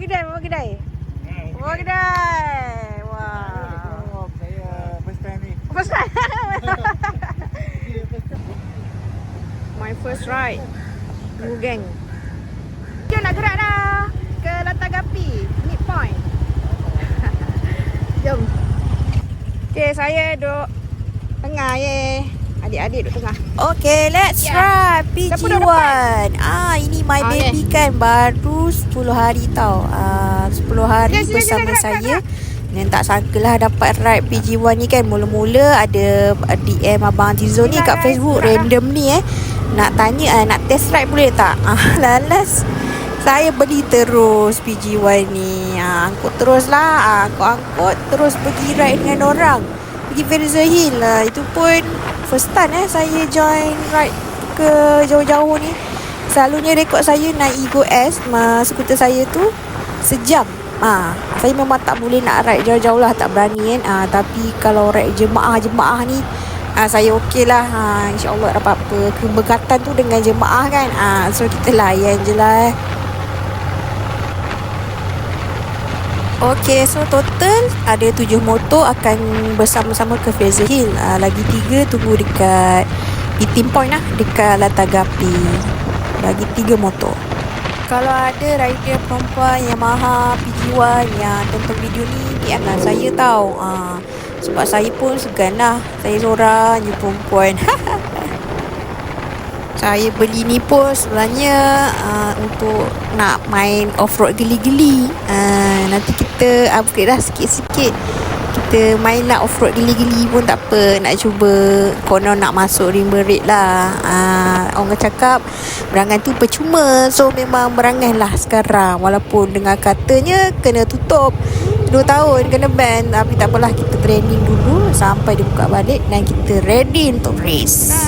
kedai. Bawa kedai. Wah. Saya first time ni. First time. My first ride. Blue Gang. Jom nak gerak dah. Ke Latagapi. Midpoint. Jom. Okay, saya duduk tengah ye. Adik-adik duduk tengah. Okay, let's ride Siapa duduk PG1. Ini my baby kan baru 10 hari tau. 10 hari Sila, bersama gerak. saya. Dan tak sangkalah dapat ride PG1 ni kan. Mula-mula ada DM Abang Tizo ni kat Facebook random ni nak tanya nak test ride boleh tak? Lalas saya beli terus PG1 ni. Angkut terus lah. Angkut terus pergi ride dengan orang. Pergi Fraser Hill lah. Itu pun first time saya join ride ke jauh-jauh ni. Selalunya rekod saya naik Ego S, skuter saya tu sejam. Saya memang tak boleh nak ride jauh-jauh lah, tak berani kan. Tapi kalau ride jemaah ni saya okey lah. InsyaAllah dapat apa keberkatan tu dengan jemaah kan. So kita layan je lah. Okay, so total ada 7 motor akan bersama-sama ke Fraser Hill. Lagi 3 tunggu dekat meeting point lah, dekat Latagapi. Lagi 3 motor. Kalau ada rider perempuan Yamaha PG1 yang tonton video ni, DM lah saya tau. Sebab saya pun segan lah. Saya seorang je perempuan. Saya beli ni pun sebenarnya untuk nak main off-road geli-geli. Nanti kita upgrade lah sikit-sikit. Kita main lah off-road geli-geli pun tak apa. Nak cuba konon nak masuk ring berit lah. Orang cakap berangan tu percuma. So memang berangan lah sekarang. Walaupun dengar katanya kena tutup 2 tahun, kena ban. Tapi tak apalah, kita training dulu sampai dia buka balik dan kita ready untuk race.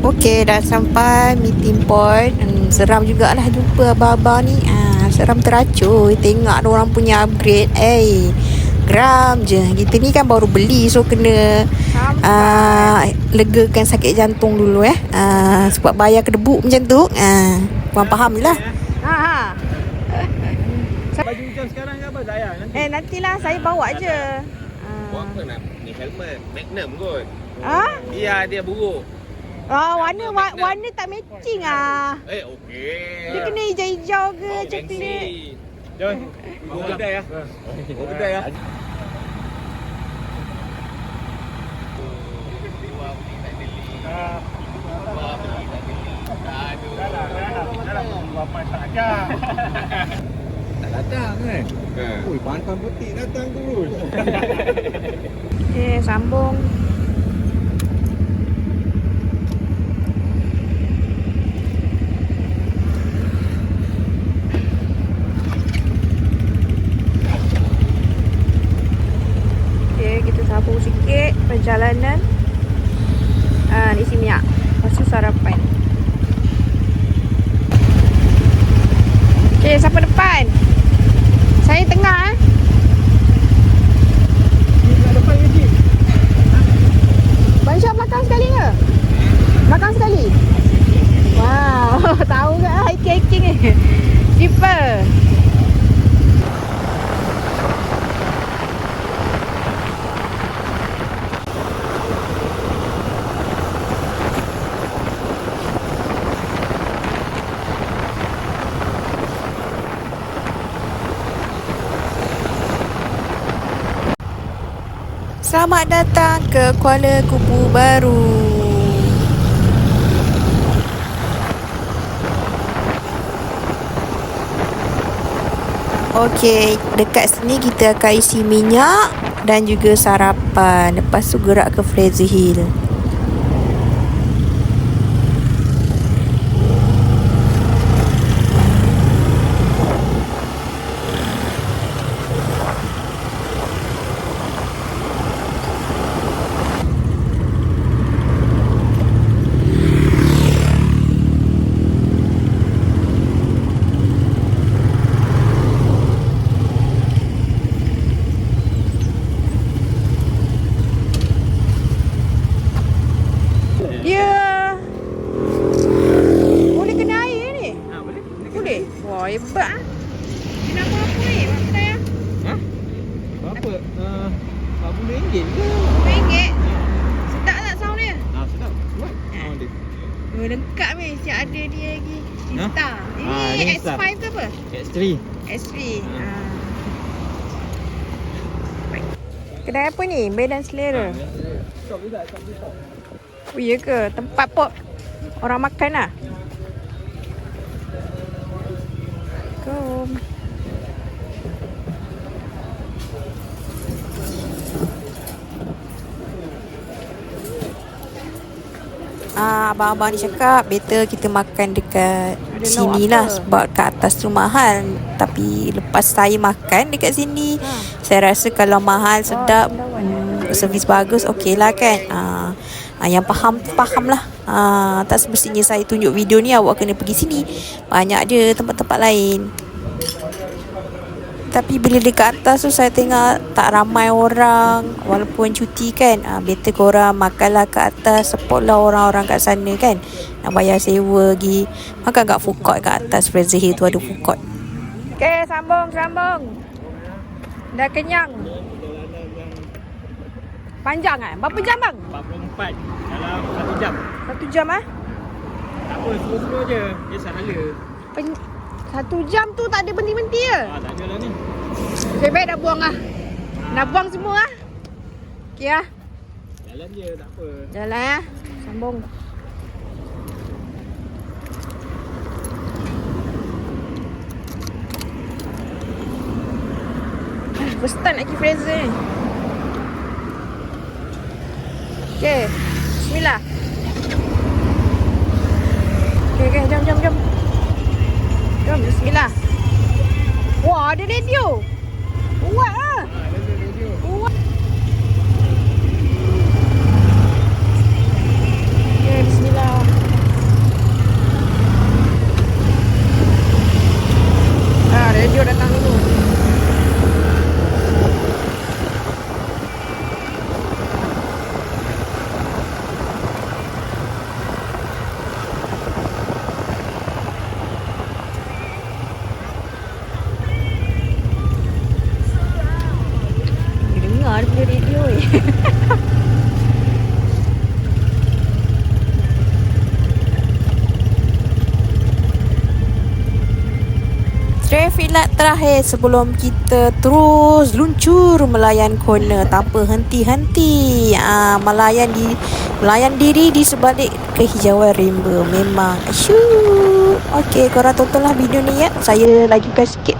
Okey, dah sampai meeting point. Seram jugalah jumpa abang-abang ni. Seram teracur. Tengok orang punya upgrade. Geram je. Kita ni kan baru beli, so kena legakan sakit jantung dulu sebab bayar kedebuk macam tu. Korang faham je lah. Baju hujan sekarang ke apa Zaya? Nantilah saya bawa je. Buat apa nak ni helmet Magnum kot. Ya, dia buruk. Warna tak matching Okey. Dia kena hijau-hijau ke coklat. Jom. Bawa kedai ya. Bawa kedai ya. Tak datang kan? Ui, pantang putih datang terus. Okay, sambung. Okay, kita sambung sikit perjalanan. Isi minyak. Lepas tu sarapan. Okay, siapa depan? Saya tengah Depan ke jeep? Bang Syah belakang sekali ke? Belakang sekali? Wow, tahu ke hiking ni? Skipper. Selamat datang ke Kuala Kubu Baru. Okey, dekat sini kita akan isi minyak dan juga sarapan. Lepas tu gerak ke Fraser Hill. lengkap ni. Siap ada dia lagi. Ha? Star. Ah, Ini ni X5 Star. ke apa? X3. S3. Baik. Kedai apa ni? Medan Selera. Oh iya ke? Tempat pop orang makan lah. Kom. Abang-abang ni cakap better kita makan dekat Ada sini lauk lah. apa? Sebab kat atas tu mahal. Tapi lepas saya makan dekat sini, saya rasa kalau mahal sedap, servis bagus, okey lah kan. Yang faham lah. Tak semestinya saya tunjuk video ni awak kena pergi sini. Banyak je tempat-tempat lain. Tapi bila dekat atas tu saya tengok tak ramai orang. Walaupun cuti kan, better korang makanlah kat atas. Support lah orang-orang kat sana kan. Nak bayar sewa lagi. Makan kat food court kat atas. Fraser Hill tu ada food court. Okay, sambung. Dah kenyang. Panjang kan? Berapa jam bang? 44 dalam 1 jam. 1 jam ah? Tak apa, slow-slow je. Dia salah. 1 jam tu tak ada berhenti-berhenti ke? Tak ada lah ni. Lebih baik dah buang lah. Dah buang semua lah. Okay lah. Jalan je, tak apa. Jalan ya. Sambung. First time nak pergi Fraser ni. Okay. Bismillah. Okay, jom. Jom, bismillah. Wah, ada radio. Kuat lah. Kuat. Okay, bismillah. Radio datang dulu. Dengar dia punya radio ni. Traffic light terakhir sebelum kita terus luncur melayan corner tanpa henti-henti. Melayan diri di sebalik kehijauan rainbow. Memang asyuk. Okey, korang tontonlah video ni ya. Saya lajukan sikit.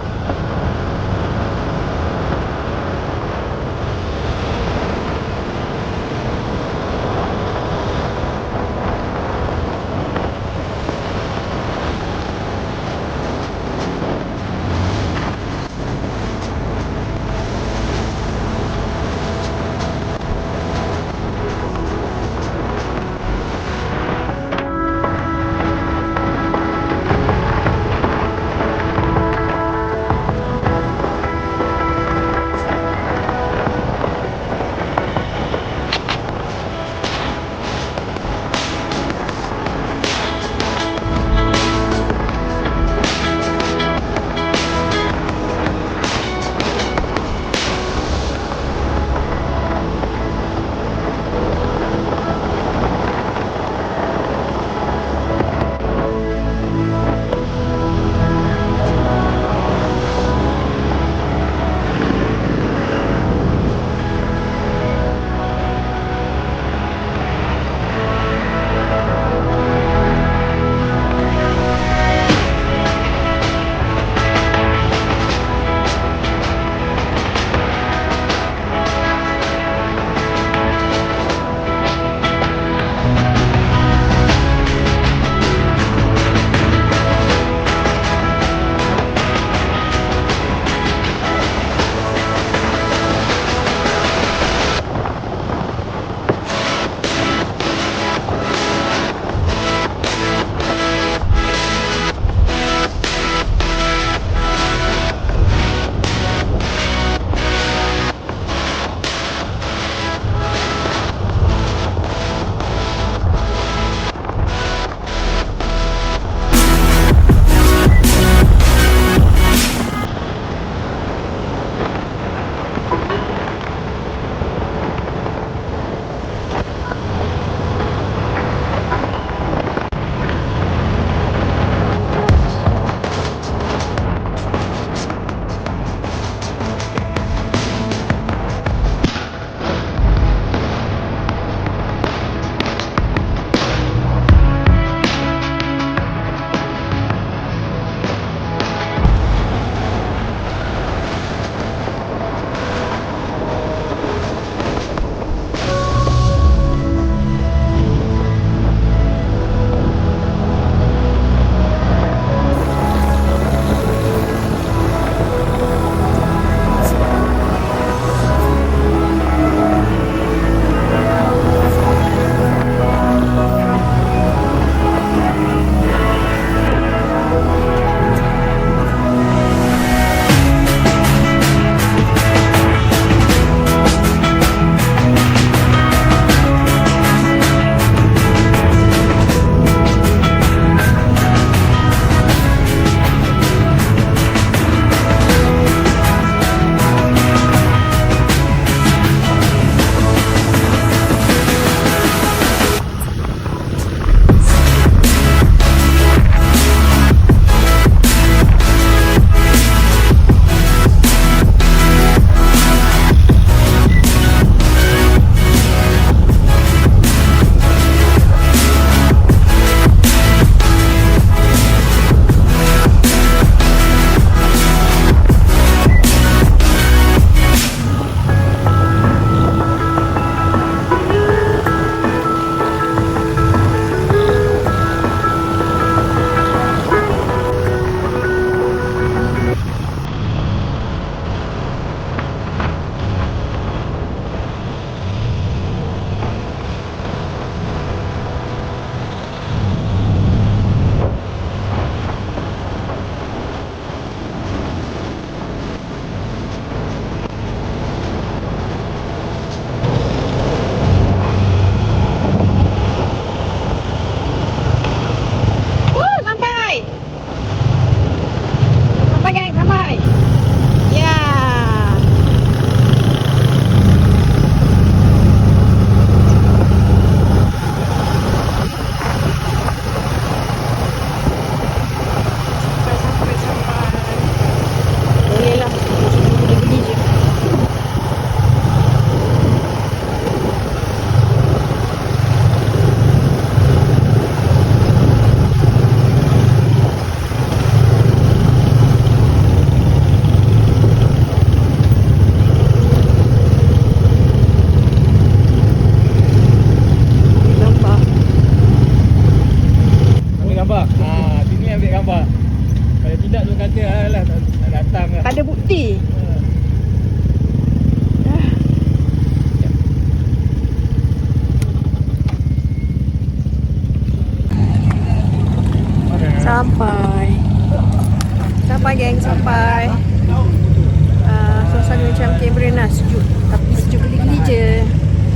macam kamera nak sejuk. Tapi sejuk geli-geli je.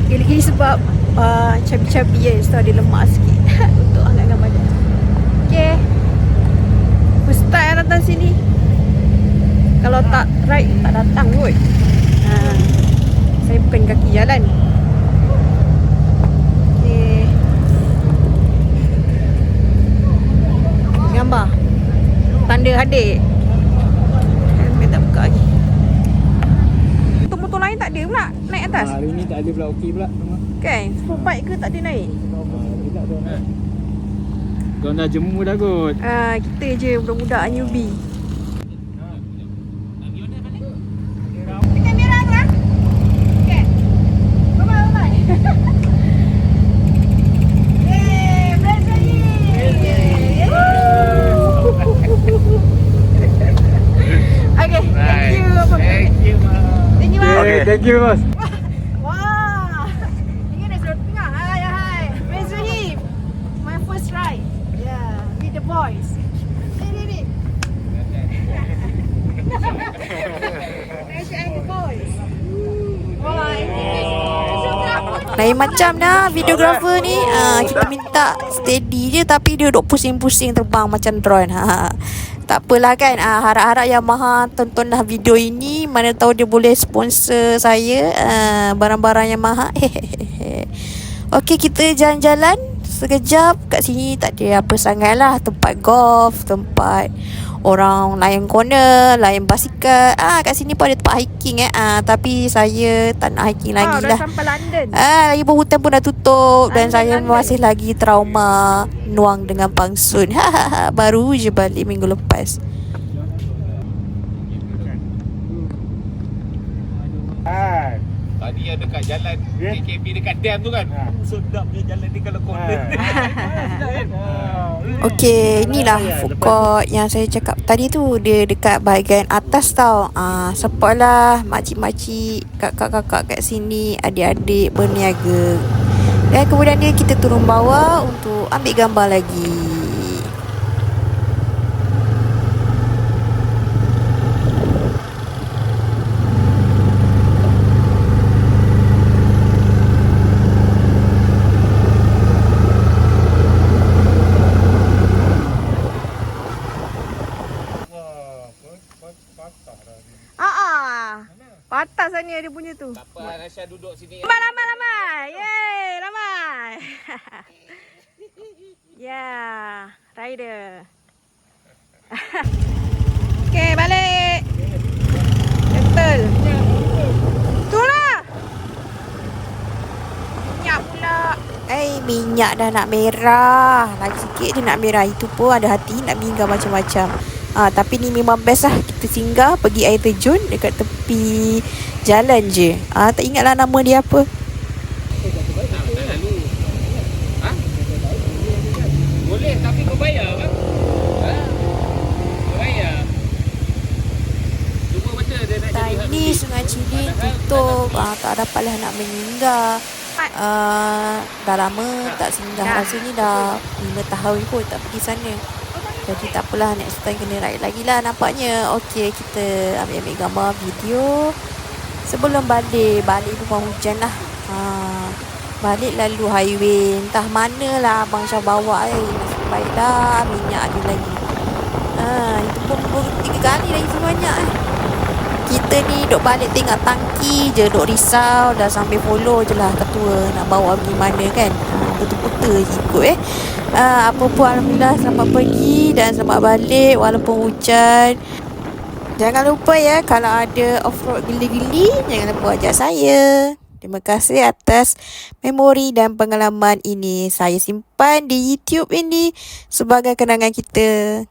Geli-geli sebab cabi-cabi je. So ada lemak sikit untuk hangatkan badan. Okay, first time datang sini. Kalau tak ride tak datang kot. Saya bukan kaki jalan. Okay, gambar tanda hadir. Helmet tak buka lagi. Motor lain tak ada pula naik atas. Hari ni tak ada pula, okey pula. Kan? Sport bike ke tak ada naik? Tidak tu. Kau dah jemu dah kot. Kita je budak-budak newbie. Kamera tu ah. Okay. Bye-bye. Yeay, berhasil ni. Okay, thank you. Thank you, Mas. Thank you, Mas. Okay, thank you, Mas. Wah. Ini dah sudah tengah. Hai. Raise your hip. My first ride. Yeah, with the boys. Ni. Raise and the boys. Why? Lain macam dah videographer ni. Kita minta steady je tapi dia duk pusing-pusing terbang macam drone. Tak apalah kan. Harap-harap Yamaha tontonlah video ini. Mana tahu dia boleh sponsor saya barang-barang Yamaha. Okey, kita jalan-jalan sekejap. Kat sini tak ada apa sangat lah. Tempat golf, tempat orang layan corner, layan basikal. Kat sini pun ada tempat hiking Tapi saya tak nak hiking lagi dah lah. sampai London. Lagi pun hutan pun dah tutup. Dan London, saya London. masih lagi trauma nuang dengan pangsun. Baru je balik minggu lepas. Tadi yang dekat jalan KKB dekat dam tu kan. Sedap je jalan ni kalau corner. Okey, inilah food court yang saya cakap tadi tu. Dia dekat bahagian atas tau. Support lah makcik-makcik, kakak-kakak kat sini, adik-adik berniaga. Dan kemudian kita turun bawah untuk ambil gambar lagi. Patah sana dia punya tu. Tak apa, Nasya duduk sini. Ramai. Yeay, ramai. Ya, rider. Okay, balik. Betul. Itulah. Minyak pula. Minyak dah nak merah. Lagi sikit je nak merah. Itu pun ada hati nak minggat macam-macam. Tapi ni memang best lah. Kita singgah pergi air terjun dekat tepi jalan je. Tak ingatlah nama dia apa. Tak lalu. Boleh tapi berbayar kan? Berbayar. Cuma betul dia nak jadi Ni Sungai Cilin tutup. Tak dapatlah nak menginggah. Dah lama tak singgah. Rasanya dah 5 tahun kot tak pergi sana. Jadi tak apalah, next time kena ride lagi lah nampaknya. Okey, kita ambil gambar video sebelum balik. Balik pun hujan lah. Balik lalu highway. Entah mana lah Abang Syah bawa. Nasib baik dah minyak ada lagi. Itu pun 3 kali lagi sebanyak. Kita ni duk balik tengok tangki je, duk risau. Dah sambil follow je lah ketua nak bawa pergi mana kan. Putar-putar je ikut apa pun alhamdulillah selamat pergi dan selamat balik walaupun hujan. Jangan lupa ya, kalau ada off-road gili-gili, jangan lupa ajak saya. Terima kasih atas memori dan pengalaman ini. Saya simpan di YouTube ini sebagai kenangan kita.